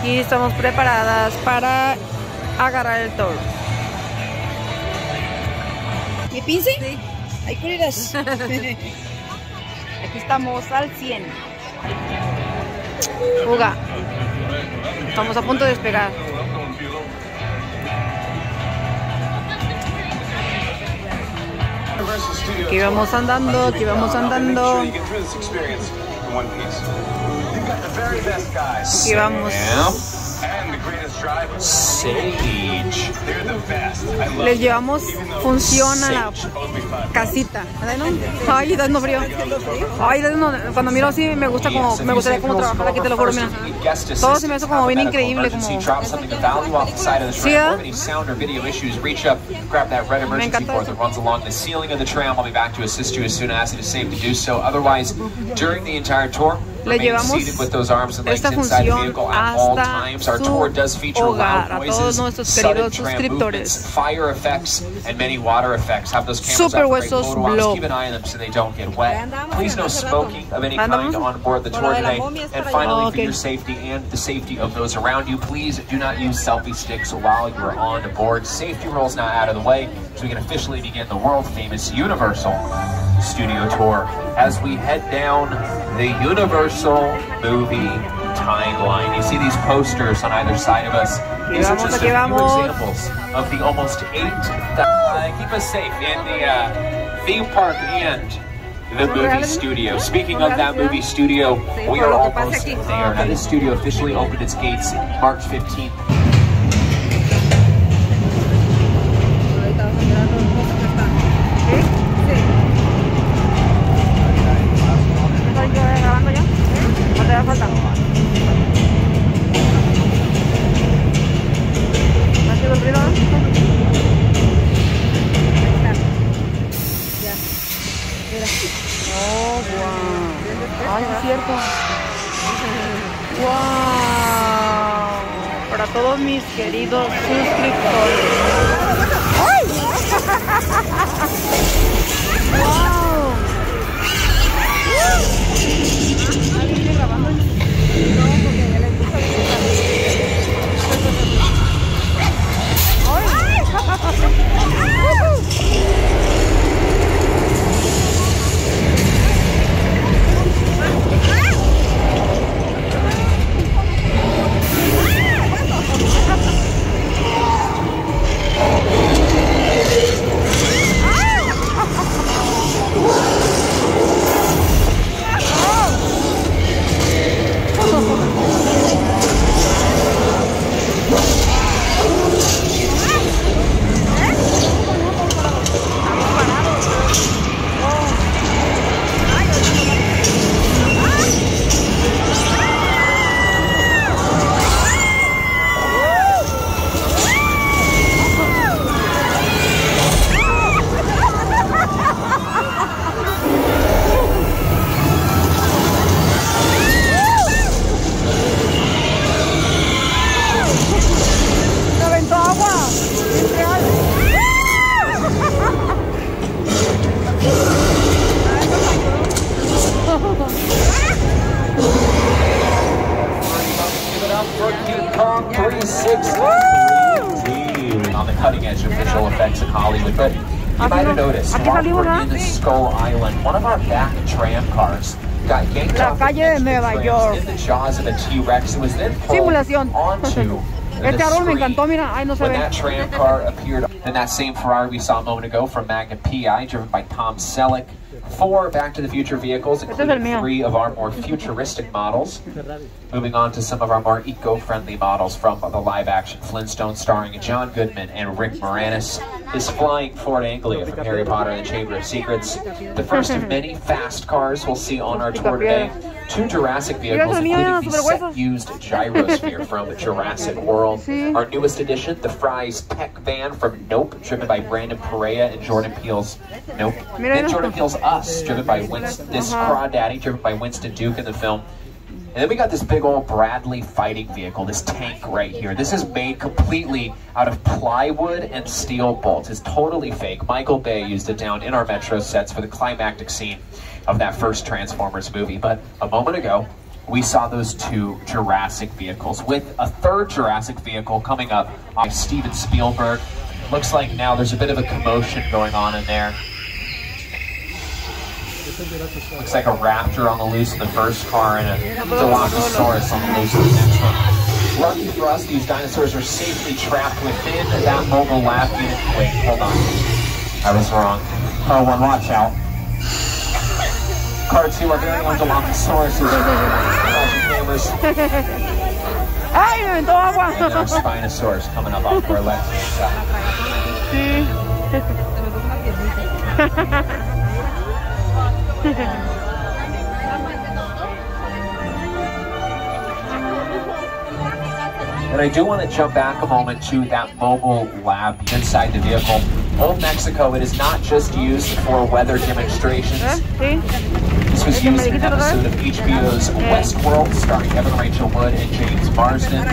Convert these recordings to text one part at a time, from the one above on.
Y estamos preparadas para agarrar el toro. ¿Mi pince? Sí. Ahí cuidas. Aquí estamos al 100. Juga. Estamos a punto de despegar. Aquí vamos andando, aquí vamos andando. Aquí vamos. Les llevamos función a la casita. Ay, está dando frío. Ay, cuando miro así me gustaría como trabajar aquí, te lo juro, mira. Todo se me hace como bien increíble, como... Sí, me encanta eso. Le llevamos esta función hasta su hogar, a todos nuestros queridos suscriptores. Super Huesos Blog. Please no smoking of any kind on board the tour today. And finally, for your safety and the safety of those around you, please do not use selfie sticks while you're on board. Safety rules now out of the way, so we can officially begin the world-famous Universal Studio Tour as we head down the Universal movie timeline. You see these posters on either side of us. These are just a few examples of the almost 8,000. Keep us safe in the theme park and the movie studio. Speaking of that movie studio, we are almost there. Now, this studio officially opened its gates March 15th. Ay, es cierto. Wow. Para todos mis queridos suscriptores. ¡Ay! Wow. ¿Alguien grabando? No, porque ya les gusta. On the cutting edge of visual effects in Hollywood, but you might have noticed while we were in Skull Island, one of our back tram cars got yanked off the trams in the jaws of a T-Rex and was then pulled onto the screen. When that tram car appeared, and that same Ferrari we saw a moment ago from Magnum PI, driven by Tom Selleck. 4 Back to the Future vehicles, including 3 of our more futuristic models. Moving on to some of our more eco-friendly models from the live-action Flintstones starring John Goodman and Rick Moranis. This flying Ford Anglia from Harry Potter and the Chamber of Secrets. The first of many fast cars we'll see on our tour today. 2 Jurassic vehicles, including the set-used gyrosphere from Jurassic World. Our newest addition, the Fry's Tech Van from Nope, driven by Brandon Perea and Jordan Peele's Nope. Then Jordan Peele's Us, driven by this Crawdaddy, driven by Winston Duke in the film. And then we got this big old Bradley fighting vehicle, this tank right here. This is made completely out of plywood and steel bolts. It's totally fake. Michael Bay used it down in our Metro sets for the climactic scene of that first Transformers movie. But a moment ago, we saw those 2 Jurassic vehicles, with a 3rd Jurassic vehicle coming up by Steven Spielberg. Looks like now there's a bit of a commotion going on in there. Looks like a raptor on the loose in the first car and a Dilophosaurus on the loose in the next one. Lucky for us, these dinosaurs are safely trapped within that mobile lab unit. Wait, hold on. I was wrong. Oh, one, watch out. Car 2, our very own Dilophosaurus is cameras. And our Spinosaurus coming up off our left-hand side. And I do want to jump back a moment to that mobile lab inside the vehicle. Old Mexico, it is not just used for weather demonstrations. This was used in an episode of HBO's Westworld, starring Evan Rachel Wood and James Marsden.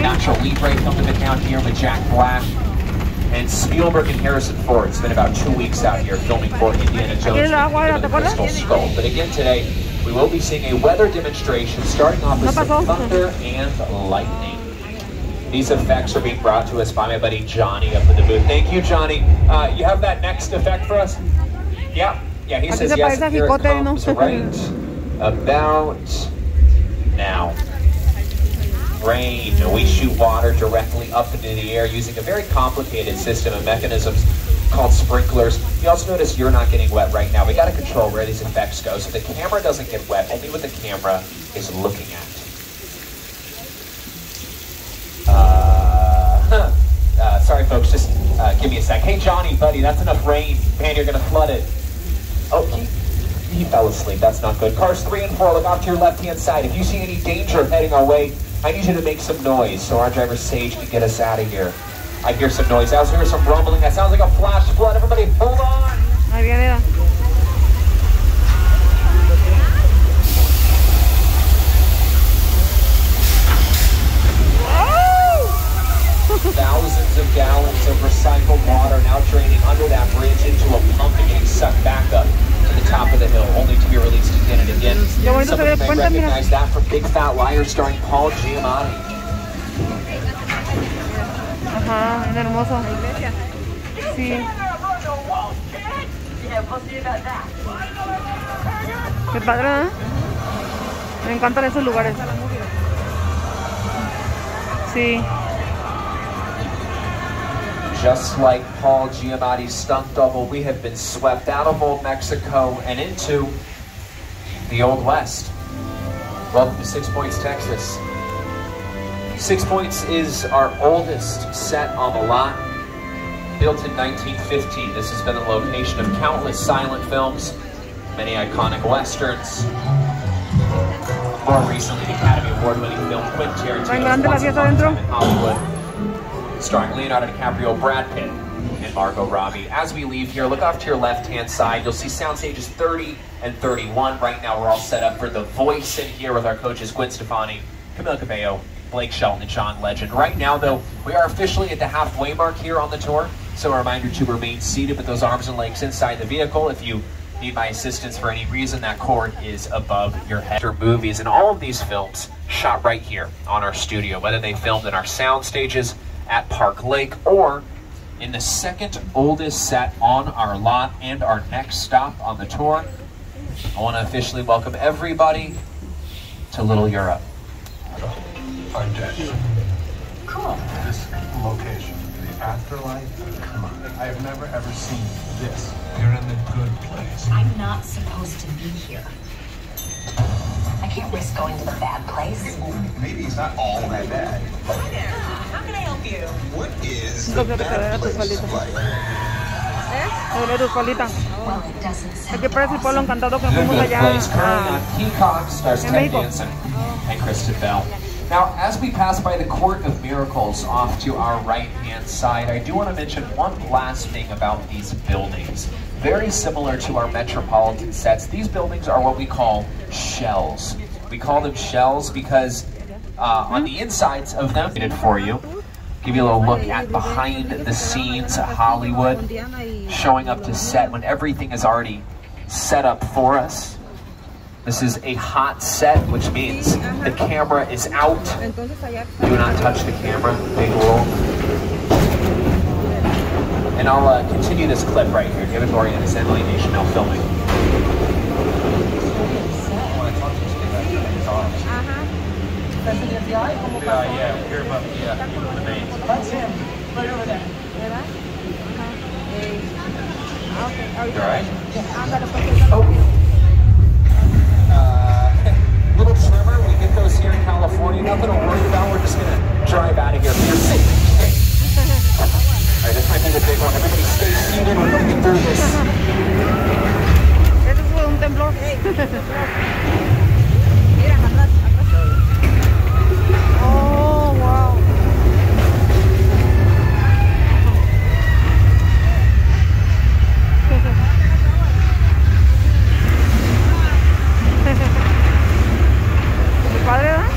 Natural Libre filmed a bit down here with Jack Black. And Spielberg and Harrison Ford spent about 2 weeks out here filming for Indiana Jones and the Crystal Skull. But again today, we will be seeing a weather demonstration starting off with some thunder and lightning. These effects are being brought to us by my buddy Johnny up in the booth. Thank you, Johnny. You have that next effect for us? Yeah, he says yes, and here it comes right about now. Rain. We shoot water directly up into the air using a very complicated system of mechanisms called sprinklers. You also notice you're not getting wet right now. We got to control where these effects go so the camera doesn't get wet, only what the camera is looking at. Sorry folks, just give me a sec. Hey Johnny, buddy, that's enough rain. Man, you're gonna flood it. Oh, he fell asleep. That's not good. Cars 3 and 4, look off to your left-hand side. If you see any danger heading our way, I need you to make some noise so our driver Sage can get us out of here. I hear some noise. I also hear some rumbling. That sounds like a flash flood. Everybody, hold on. Ahí viene. Thousands of gallons of recycled water now draining under that bridge into a pump and getting sucked back up to the top of the hill, only to be released again and again. Some of you may recognize that from Big Fat Liar starring Paul Giamatti. Ajá, es hermoso. Sí. Qué padre, ¿eh? Me encantan esos lugares. Sí. Just like Paul Giamatti's stunt double, we have been swept out of Old Mexico and into the Old West. Welcome to 6 Points, Texas. 6 Points is our oldest set on the lot. Built in 1915, this has been the location of countless silent films, many iconic westerns. More recently, the Academy Award-winning film Quentin Tarantino's Once Upon a Time in Hollywood, starring Leonardo DiCaprio, Brad Pitt, and Margot Robbie. As we leave here, look off to your left-hand side. You'll see sound stages 30 and 31. Right now, we're all set up for The Voice in here with our coaches Gwen Stefani, Camila Cabello, Blake Shelton, and John Legend. Right now, though, we are officially at the halfway mark here on the tour, so a reminder to remain seated with those arms and legs inside the vehicle. If you need my assistance for any reason, that cord is above your head. Movies, and all of these films shot right here on our studio, whether they filmed in our sound stages at Park Lake or in the second oldest set on our lot and our next stop on the tour. I want to officially welcome everybody to Little Europe. Our deck. Cool. This location, the afterlife. Come on, I have never ever seen this. You're in the good place. I'm not supposed to be here. I can't risk going to the bad place. Maybe it's not all that bad. Hi there. How can I help you? What is the bad place like? Well, it doesn't sound Aquí parece el pueblo encantado que The fuimos Good allá Place, currently on Peacock, stars en Ted México. Danson and Kristen Bell. Now, as we pass by the Court of Miracles off to our right-hand side, I do want to mention one last thing about these buildings. Very similar to our metropolitan sets, these buildings are what we call shells. We call them shells because on the insides of them, for you, give you a little look at behind the scenes Hollywood, showing up to set when everything is already set up for us. This is a hot set, which means the camera is out. Do not touch the camera. Big rule. And I'll continue this clip right here. David Borean and Assembly Nation now filming. Yeah, we hear about the main. That's him, right over there. Alright. Oh. Little trimmer, we get those here in California. Nothing to worry about. We're just gonna drive out of here for your safety. Alright, this might be the big one. Everybody stay seated. We're gonna get through this. Este fue un temblor. Oh, wow. Muy padre, ¿verdad?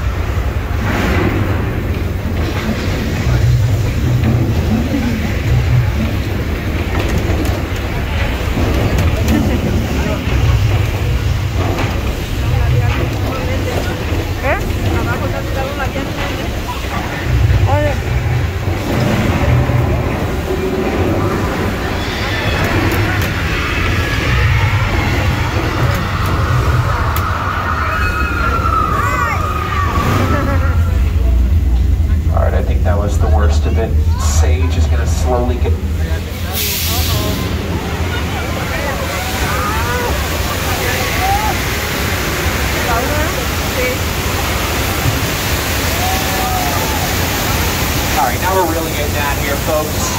¿Qué? Abajo está tirado una llanta. Oye. Alright, I think that was the worst of it. Sage is gonna slowly get... Alright, now we're really getting out here, folks.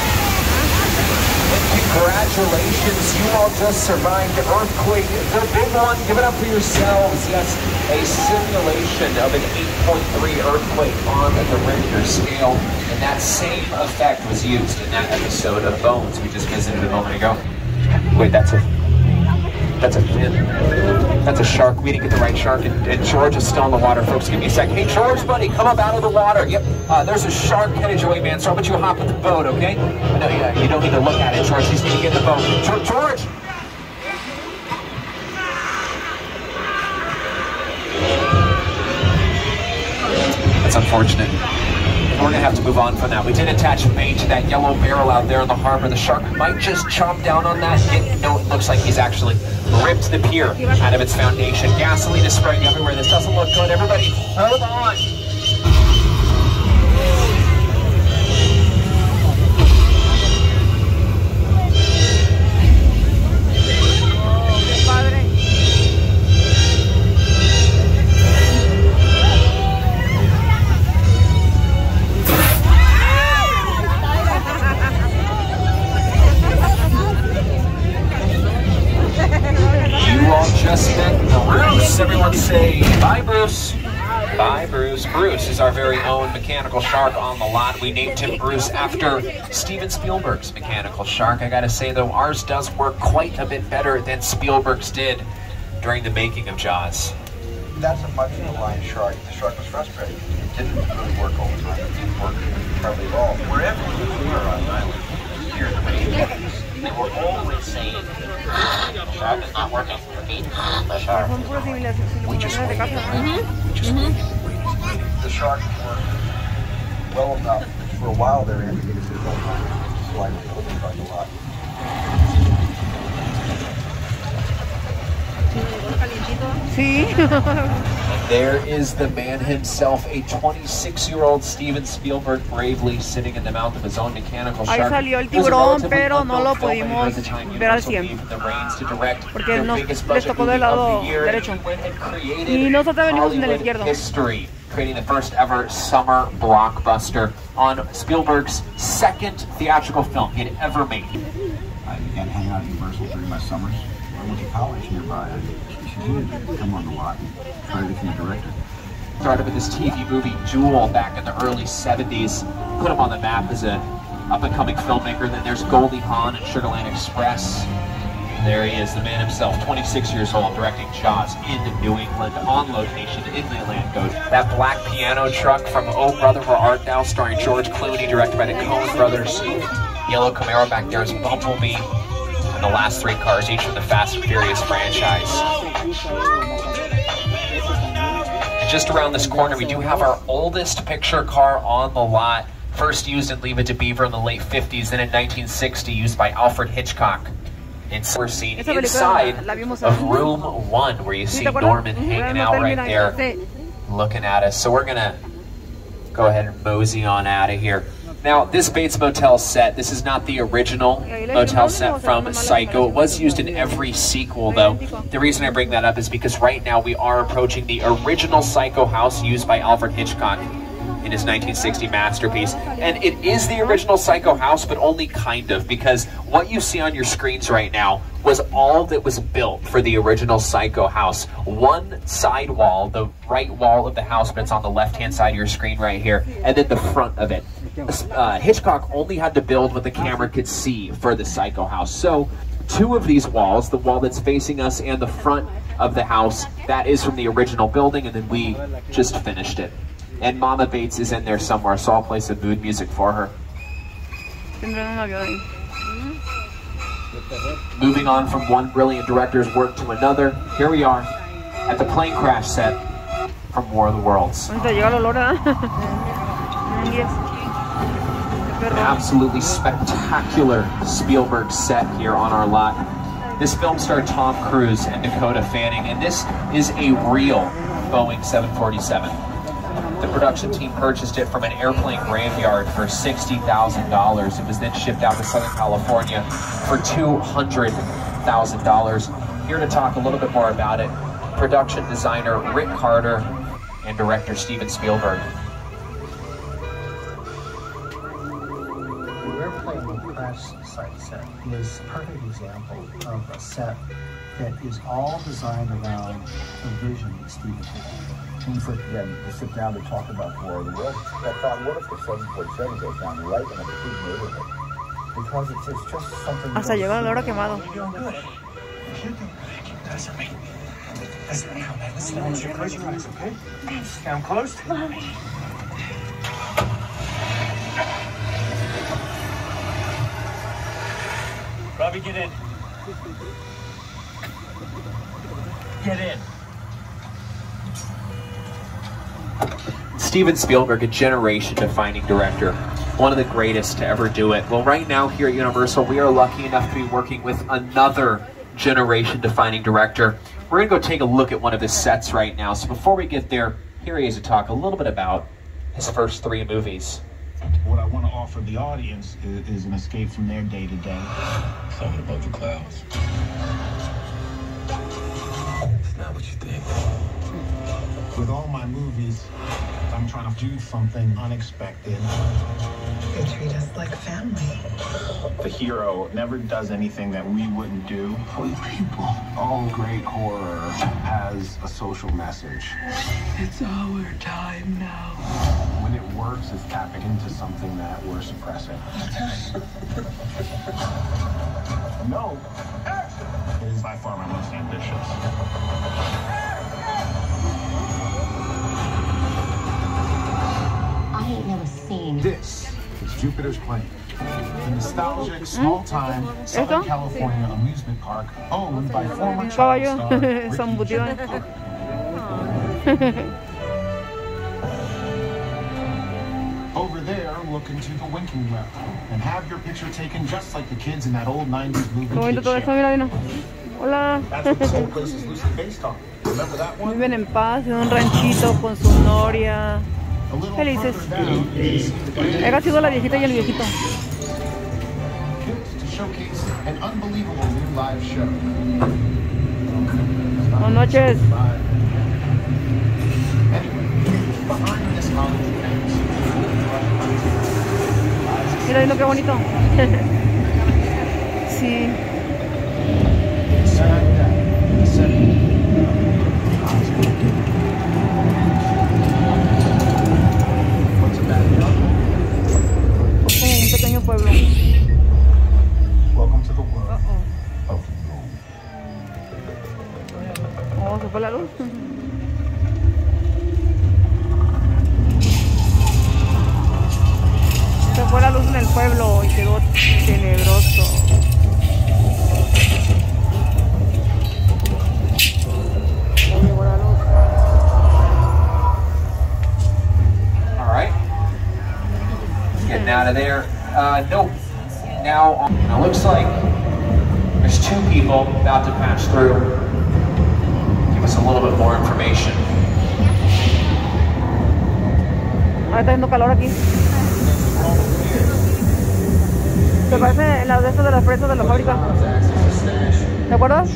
And congratulations, you all just survived the earthquake, the big one. Give it up for yourselves. Yes, a simulation of an 8.3 earthquake on the Richter scale. And that same effect was used in that episode of Bones we just visited a moment ago. Wait, that's a fin. That's a shark. We didn't get the right shark, and George is still in the water. Folks, give me a second. Hey, George, buddy, come up out of the water. Yep, there's a shark headed your way, man, so I'll let you hop in the boat, okay? No, yeah, you don't need to look at it, George. You just need to get in the boat. George! That's unfortunate. We're going to have to move on from that. We did attach a bait to that yellow barrel out there in the harbor. The shark might just chomp down on that. No, it looks like he's actually ripped the pier out of its foundation. Gasoline is spraying everywhere. This doesn't look good. Everybody, hold on. Bruce, everyone say bye, Bruce. Bye, Bruce. Bruce is our very own mechanical shark on the lot. We named him Bruce after Steven Spielberg's mechanical shark. I gotta say though, ours does work quite a bit better than Spielberg's did during the making of Jaws. That's a much maligned shark. The shark was frustrated. It didn't really work all the time. It didn't work hardly at all. Wherever we were on the island, here in the main, they were always saying, the shark is not working. Repeat, the shark is not working. We just waited. The shark worked well enough. For a while there, he indicated his own time. So I was looking like a lot. Sí. And there is the man himself, a 26-year-old Steven Spielberg, bravely sitting in the mouth of his own mechanical shark. Ahí salió el tiburón, pero no lo pudimos ver al 100 porque les tocó del lado derecho y nosotros venimos en el izquierdo. History, creating the first ever summer blockbuster on Spielberg's second theatrical film he had ever made. I began hanging out at Universal during my summers. I went to college nearby. She continued to come on the lot and try to become a director. Started with this TV movie Jewel back in the early 70s. Put him on the map as an up-and-coming filmmaker. Then there's Goldie Hawn and Sugar Land Express. There he is, the man himself, 26 years old, directing Jaws in New England, on location in the Atlantic. That black piano truck from Oh Brother Where Art Thou, starring George Clooney, directed by the Coen brothers. Yellow Camaro back there is Bumblebee. And the last three cars, each from the Fast and Furious franchise. just around this corner, we do have our oldest picture car on the lot. First used in Leave It to Beaver in the late 50s, then in 1960 used by Alfred Hitchcock. And so we're seen inside of room 1, where you see Norman hanging out right there looking at us. So we're gonna go ahead and mosey on out of here. Now, this Bates Motel set, this is not the original motel set from Psycho. It was used in every sequel, though. The reason I bring that up is because right now we are approaching the original Psycho house used by Alfred Hitchcock in his 1960 masterpiece. And it is the original Psycho house, but only kind of, because what you see on your screens right now was all that was built for the original Psycho house. One side wall, the right wall of the house, but it's on the left-hand side of your screen right here, and then the front of it. Hitchcock only had to build what the camera could see for the Psycho house. So 2 of these walls, the wall that's facing us and the front of the house, that is from the original building, and then we just finished it. And Mama Bates is in there somewhere, so I'll play some mood music for her. Moving on from one brilliant director's work to another, here we are at the plane crash set from War of the Worlds. An absolutely spectacular Spielberg set here on our lot. This film starred Tom Cruise and Dakota Fanning, and this is a real Boeing 747. The production team purchased it from an airplane graveyard for $60,000. It was then shipped out to Southern California for $200,000. Here to talk a little bit more about it, production designer Rick Carter and director Steven Spielberg. The airplane crash site set is a perfect example of a set that is all designed around the vision that Steven had. When we first began to sit down to talk about War of the Worlds, I thought, what if the 747 goes down right in a big neighborhood? Because it's just something... Hasta llegó el oro quemado. Close your eyes, okay? Down close. Robbie, get in. Get in. Steven Spielberg, a generation-defining director, one of the greatest to ever do it. Well, right now here at Universal, we are lucky enough to be working with another generation-defining director. We're going to go take a look at one of his sets right now. So before we get there, here he is to talk a little bit about his first 3 movies. What I want to offer the audience is an escape from their day-to-day. Something about the clouds. It's not what you think. With all my movies, I'm trying to do something unexpected. They treat us like family. The hero never does anything that we wouldn't do for the people. All great horror has a social message. It's our time now. When it works, it's tapping into something that we're suppressing. No, it is by far my most ambitious. I ain't never seen. This is Jupiter's Plane, a nostalgic, small-time Southern California amusement park owned by former child star Ricky Gervais. Over there, look into the winking well and have your picture taken just like the kids in that old 90s movie. Hola. That's what this whole place is loosely based on. Remember that one? Viven en paz en un ranchito con su noria. Felices. He sido la viejita y el viejito. To showcase an unbelievable new live show. Buenas noches. Anyway, behind this Hollywood fence. Mira, lo que bonito. Sí. Un pequeño pueblo. Welcome to the world of Oh, se fue la luz. Se fue la luz en el pueblo y quedó tenebroso. Getting out of there. Nope. Now it looks like there's 2 people about to pass through. Give us a little bit more information. Ahora está haciendo calor aquí. ¿Te parece la de estas de las fresas de la fábrica? ¿Te acuerdas?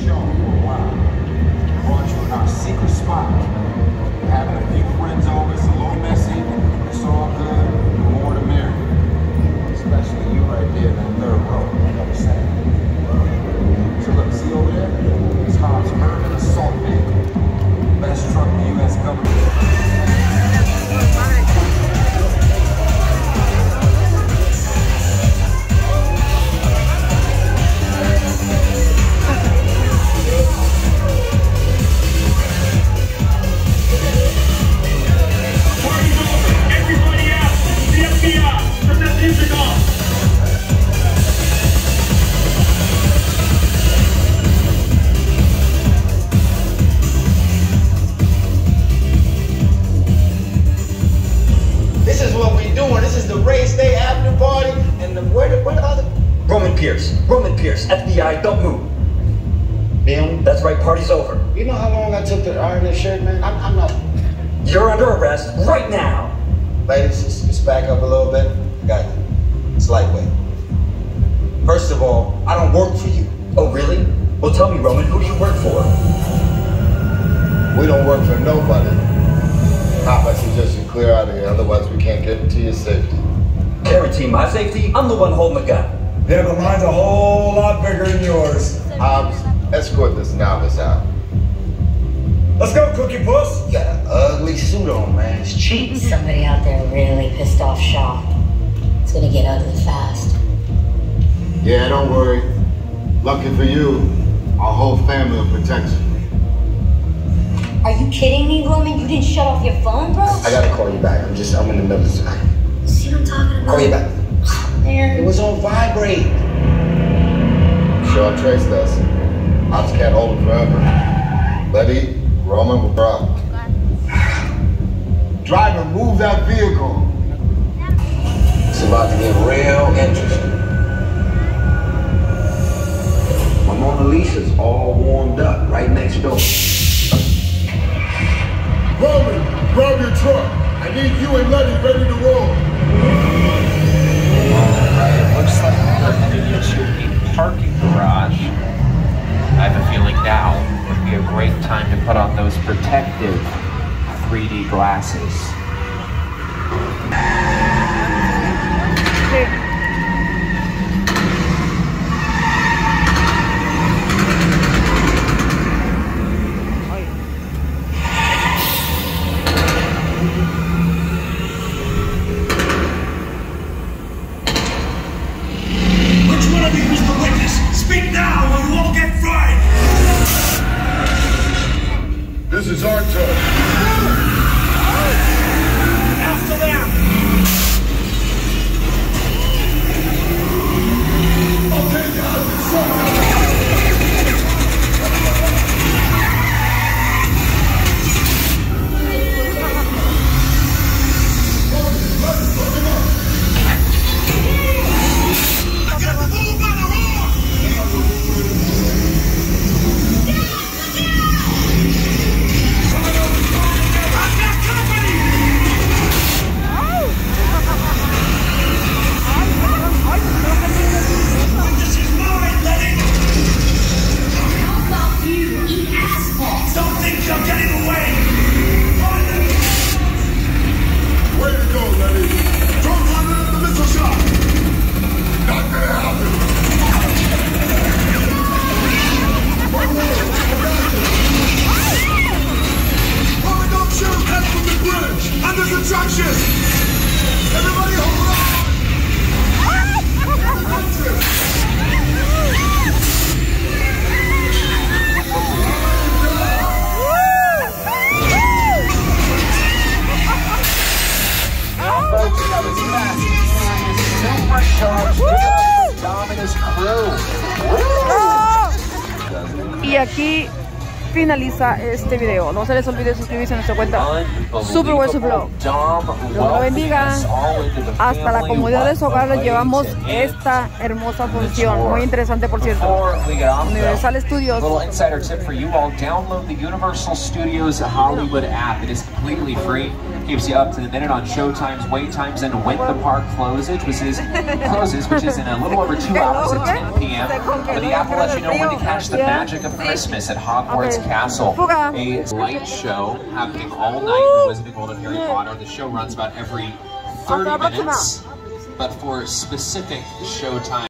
FBI, don't move. Neil, that's right, party's over. You know how long I took to iron this shirt, man? I'm not... You're under arrest right now. Ladies, just back up a little bit. Got you. It's lightweight. First of all, I don't work for you. Oh, really? Well, tell me, Roman, who do you work for? We don't work for nobody. I suggest you clear out of here, otherwise we can't get into your safety. Guarantee my safety? I'm the one holding the gun. Yeah, but mine's a whole lot bigger than yours. Escort this novice out. Let's go, Cookie Puss. You got an ugly suit on, man. It's cheap. Somebody out there really pissed off Shaw. It's gonna get ugly fast. Yeah, don't worry. Lucky for you, our whole family will protect you. Are you kidding me, Roman? You didn't shut off your phone, bro? I gotta call you back. I'm in the middle of something. See what I'm talking about? Call you back. Man. It was on vibrate. Sure traced us. I just can't hold it forever. Letty, Roman will drop. Driver, move that vehicle. It's about to get real interesting. My Mona Lisa's all warmed up right next door. Roman, grab your truck. I need you and Letty ready to roll. Looks like we're heading into a parking garage. I have a feeling now would be a great time to put on those protective 3D glasses. This is our turn. After them. Okay, guys, it's shut. Y aquí finaliza este video. No se les olvide suscribirse a nuestra cuenta Super Hueso Vlog. Dios lo bendiga. Hasta la comodidad de su hogar les llevamos esta hermosa función. Muy interesante, por cierto. Universal Studios. Little insider tip for you all: download the Universal Studios Hollywood app. It is completely free. Keeps you up to the minute on show times, wait times, and when the park closes, which is in a little over 2 hours at 10 p.m. But the app will let you know when to catch the magic of Christmas at Hogwarts Castle. A light show happening all night, the Wizarding World of Harry Potter. The show runs about every 30 minutes, but for specific show time.